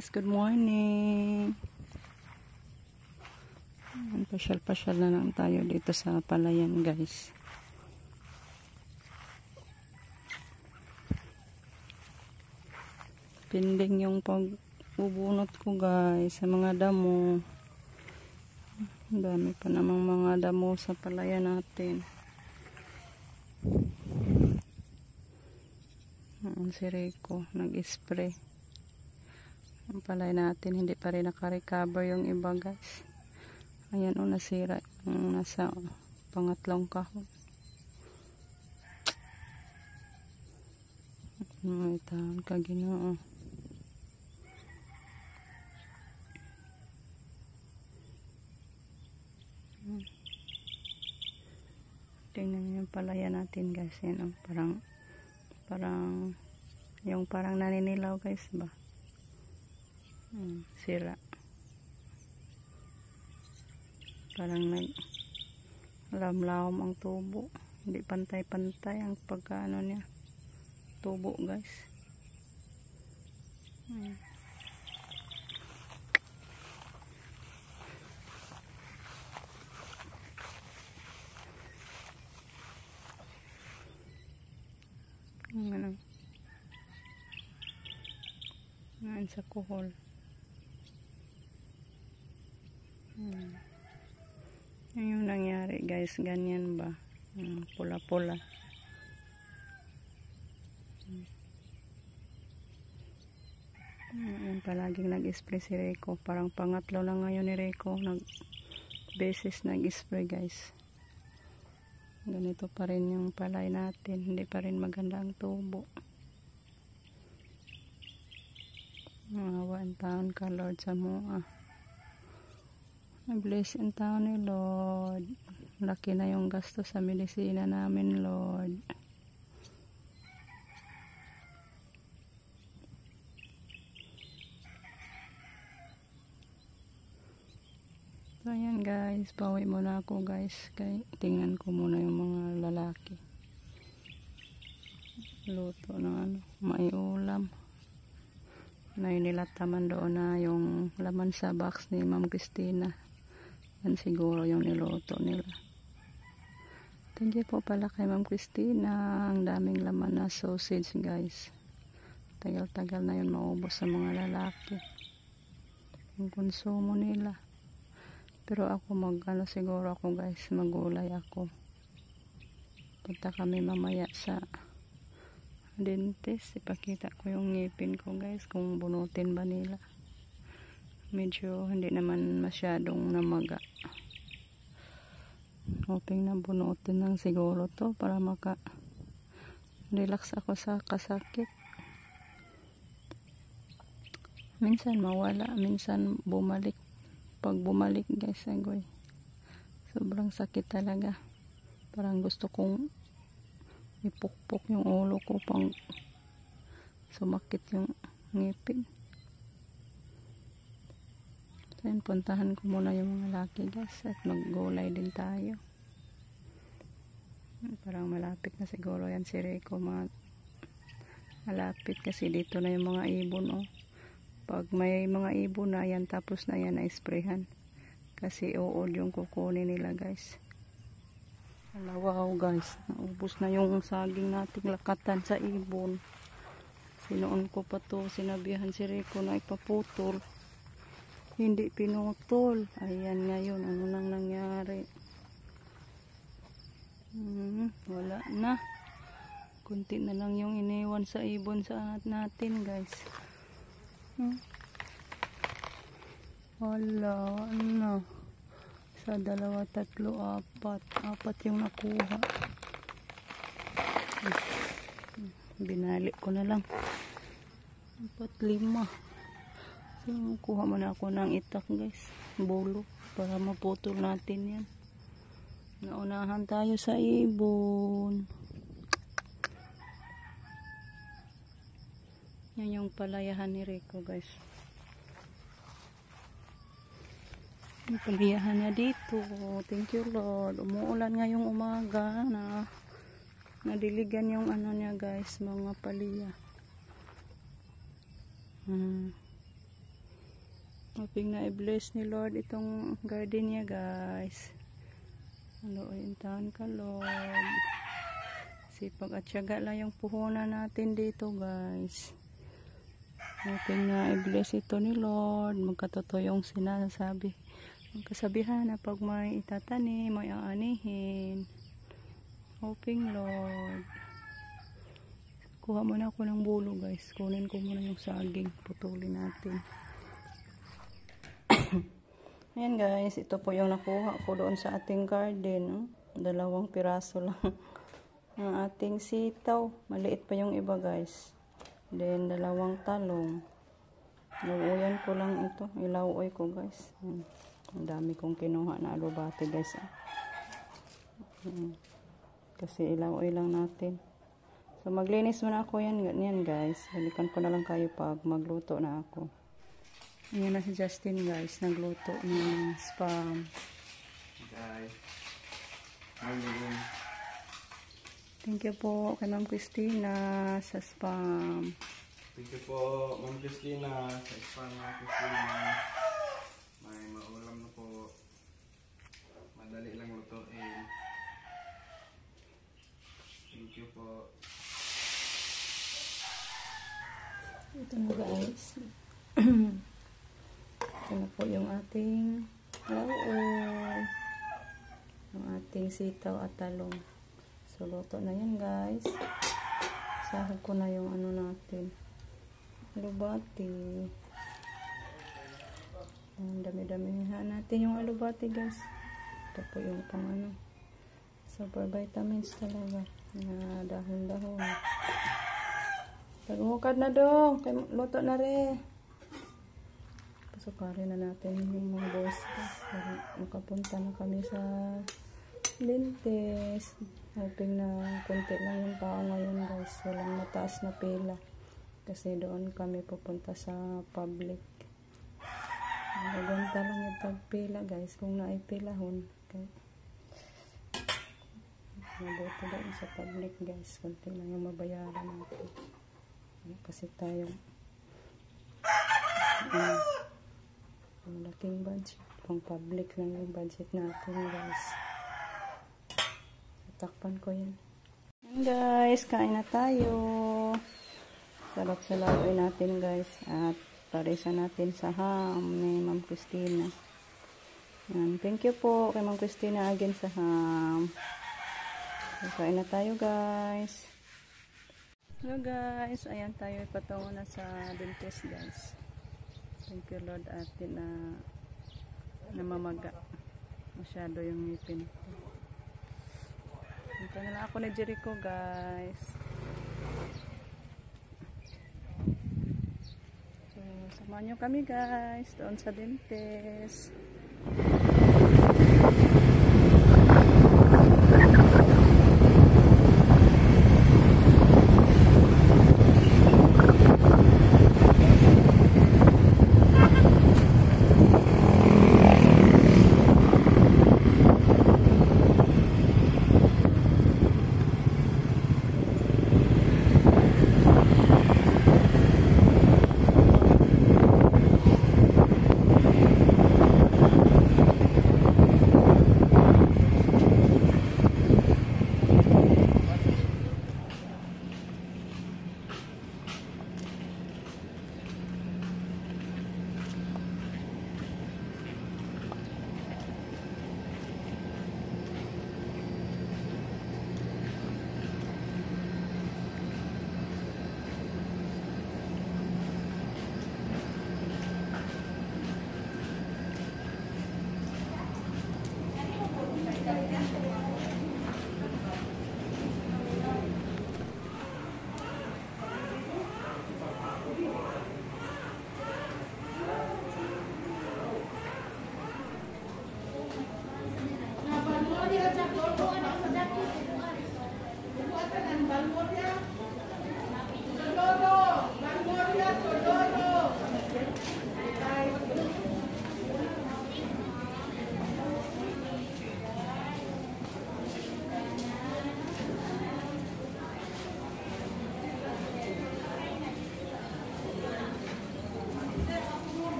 guys, good morning. Pasyal-pasyal na lang tayo dito sa palayan guys. Pending yung pagbubunot ko guys sa mga damo. Ang dami pa namang mga damo sa palayan natin. Si Rico nag-spray. Ang palay natin hindi pa rin naka-recover yung iba guys. Ayan o, nasira yung nasa pangatlong kahon. May taon ka Ginoo. Tingnan yung palayan natin guys. Yan o, parang yung parang naninilaw guys ba. Sira. Parang lamlawom ang tubo. Hindi pantay-pantay ang pagkaano niya. Tubo guys. Ano? Ngayon sa kuhol. Yan yung nangyari guys, ganyan ba? Pula-pula. Palaging nag-spray si Rico. Parang pangatlo na ngayon ni Rico beses nag-spray guys. Ganito pa rin yung palay natin. Hindi pa rin maganda ang tubo. Awan taon ka Lord sa mua. Bless in town ni Lord. Laki na yung gasto sa medisina namin Lord. So ayan guys, bawi muna ako guys. Kaya tingnan ko muna yung mga lalaki. Luto ng maiulam. Nilataman doon na yung laman sa box ni Ma'am Christina. Yan siguro yung niluto nila. Thank you po pala kay Ma'am Christina. Ang daming laman na sausage guys. Tagal-tagal na yun maubos sa mga lalaki. Yung konsumo nila. Pero ako siguro ako guys, magulay ako. Punta kami mamaya sa dentist. Ipakita ko yung ngipin ko guys, kung bunutin ba nila. Medyo hindi naman masyadong namaga. Hoping na bunutin lang siguro to para maka-relax ako sa kasakit. Minsan mawala, minsan bumalik. Pag bumalik guys, agoy. Sobrang sakit talaga. Parang gusto kong ipukpok yung ulo ko pang sumakit yung ngipin. So, puntahan ko muna yung mga laki guys at maggulay din tayo. Parang malapit na siguro yan si Rico. Malapit kasi dito na yung mga ibon oh. Pag may mga ibon na yan, tapos na yan na sprayhan. Kasi uod yung kukunin nila guys. Wow guys, naubos na yung saging nating lakatan sa ibon. Sinoon ko pa to, sinabihan si Rico na ipaputol. Hindi pinutol. Ayan ngayon, ano nang nangyari? Wala na. Kunti na lang yung iniwan sa ibon sa natin guys. Wala na. Sa 2, 3, 4 yung nakuha. Binalik ko na lang 4, 5. So, kuha muna ako ng itak guys, bulo, para maputol natin yan. Naunahan tayo sa ibon. Yan yung palayahan ni Rico guys. Yung palayahan niya dito. Thank you Lord. Umuulan ngayong umaga na nadiligan yung ano niya guys, mga paliya. Hoping na i-bless ni Lord itong garden niya, guys. Haluin ka, Lord. Sipag at tiyaga lang yung puhunan natin dito, guys. Hoping na i-bless ito ni Lord. Magkatotoo yung sinasabi. Magkasabihan na pag may itatanim, may aanihin. Hoping, Lord. Kuha muna ako ng bulo, guys. Kunin ko muna yung saging. Putulin natin. Ayan, guys. Ito po yung nakuha ko doon sa ating garden. 2 piraso lang. Ang ating sitaw. Maliit pa yung iba, guys. Then, 2 talong. Iluuyan ko lang ito. Ilauoy ko, guys. Ang dami kong kinuha na alubate, guys. Kasi ilauoy lang natin. So, maglinis muna ako yan, guys. Balikan ko na lang kayo pag magluto na ako. Ayan na si Justin, guys. Nagluto ng spam. Guys. Thank you po kay Ma'am Christina sa spam. Thank you po, Ma'am Christina, sa spam na Christina. May maulam na po. Madali lang lutuin. Thank you po. Ito na, guys. Ito na po yung ating lauoy. Yung ating sitaw at talong. So, luto na yan, guys. Sahag ko na yung ano natin. Alubati. Ang dami-damihan natin yung alubati, guys. Ito po yung pang ano. Super vitamins talaga. Na dahon-dahon. Pag-umukad na dong. Luto na rin. Pasukarin na natin yung mga boys. Para makapunta na kami sa Lintes. Hoping na konti lang yung tao ngayon, guys. Walang mataas na pila. Kasi doon kami pupunta sa public. Maganda lang yung pagpila, guys. Kung naipilahon. Okay. Mabuti doon sa public, guys. Konti lang yung mabayaran natin. Kasi tayo malaking budget. Pang public lang yung budget natin, guys. Takpan ko yan. Yan, guys, kain na tayo. Sarap sa lauoy natin, guys. At parisa natin sa ham ni Ma'am Christina. Yan. Thank you po kay Ma'am Christina again sa ham. Kain na tayo, guys. Hello, guys. Ayan tayo ipatungo na sa dentist, guys. Thank you, Lord, atin na namamaga. Masyado yung ngipin. Ito na lang ako ni Jericho, guys. So, samahan nyo kami, guys, doon sa dentist.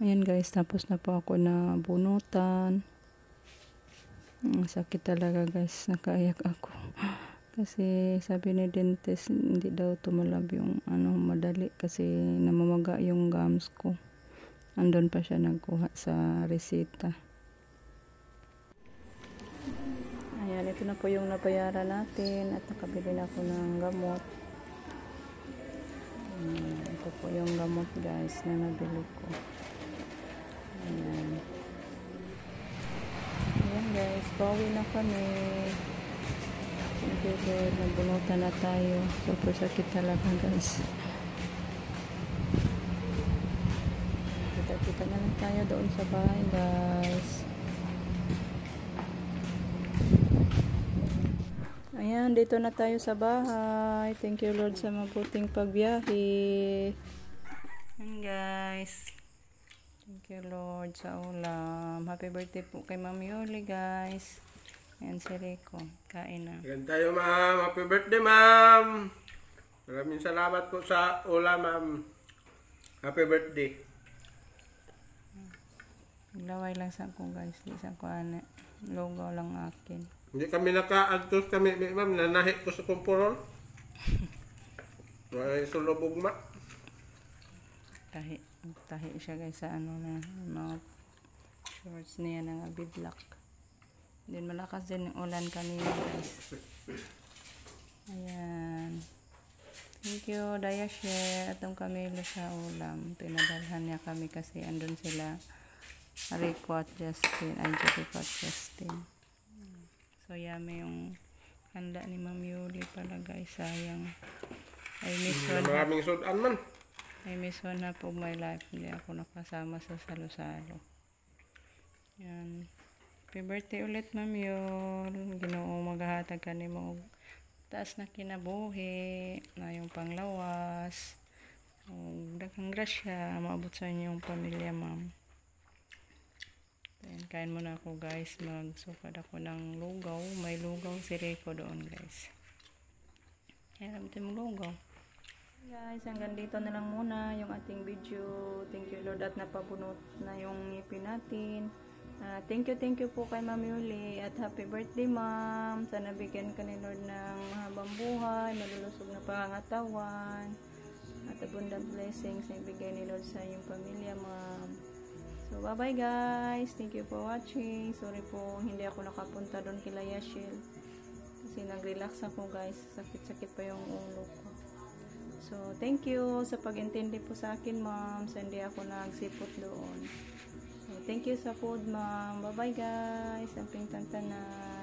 Ayan guys, tapos na po ako na bunutan. Ang sakit talaga guys, nakaiyak ako. Kasi sabi ni dentist, hindi daw tumalab yung madali kasi namamaga yung gums ko. Andun pa siya nagkuha sa resita. Ayan, ito na po yung nabayaran natin at nakabili na ako ng gamot. Ito po yung gamot guys na nabili ko. Ayan. Ayan guys, bawi na kami. Thank you Lord, nagbunutan na tayo. Super sakit talaga guys. Kita-kita na lang tayo doon sa bahay guys. Ayan, dito na tayo sa bahay. Thank you Lord sa mabuting pagbiyahe. Ayan guys. Thank you Lord sa ulam. Happy birthday po kay Ma'am Yoli guys. Ayan si Rico. Kain na. Ayan tayo ma'am. Happy birthday ma'am. Maraming salamat po sa ulam ma'am. Happy birthday. Laway lang sa ko guys. Di sa ko logo lang akin. Hindi kami naka-adtos kami ma'am. Nanahi ko sa kumpurol. May sulubog ma. Tahi siya guys sa na mga shorts niya ng bidlak. Din malakas din yung ulan kanina guys. Ayan. Thank you Daya Share atong Camilo sa ulam. Pinadalhan niya kami kasi andun sila Rico at Justin. Ay Rico at Justin. So yummy yung handa ni Ma'am Yuli pala guys. Sayang. I miss one. Maraming sudan man. I miss one half of my life. Hindi ako nakasama sa salo-salo. Yan. Happy birthday ulit, Ma'am Yol. Ginoo maghahatag ka ni mo. Taas na kinabuhi. Na yung panglawas. Daghang grasya. Maabot sa inyong pamilya, Ma'am. Then, kain muna ako, guys. Magsukad ako ng lugaw. May lugaw si Rico doon, guys. Ayan, natin mo lugaw. Guys, hanggang dito na lang muna yung ating video. Thank you Lord at napabunot na yung ngipin natin. Thank you po kay Ma'am Yuli at happy birthday Ma'am. Sana bigyan ka ni Lord ng habang buhay, malulusog na pangangatawan at abundant blessings na ibigay ni Lord sa iyong pamilya Ma'am. So bye bye guys, thank you for watching. Sorry po hindi ako nakapunta doon kila Yashil kasi nag-relax ako guys, sakit-sakit pa yung ulo ko. So, thank you sa pag-intindi po sa akin, ma'am. Sa hindi ako nagsipot doon. So, thank you sa food, ma'am. Bye-bye, guys. Amping tantanan.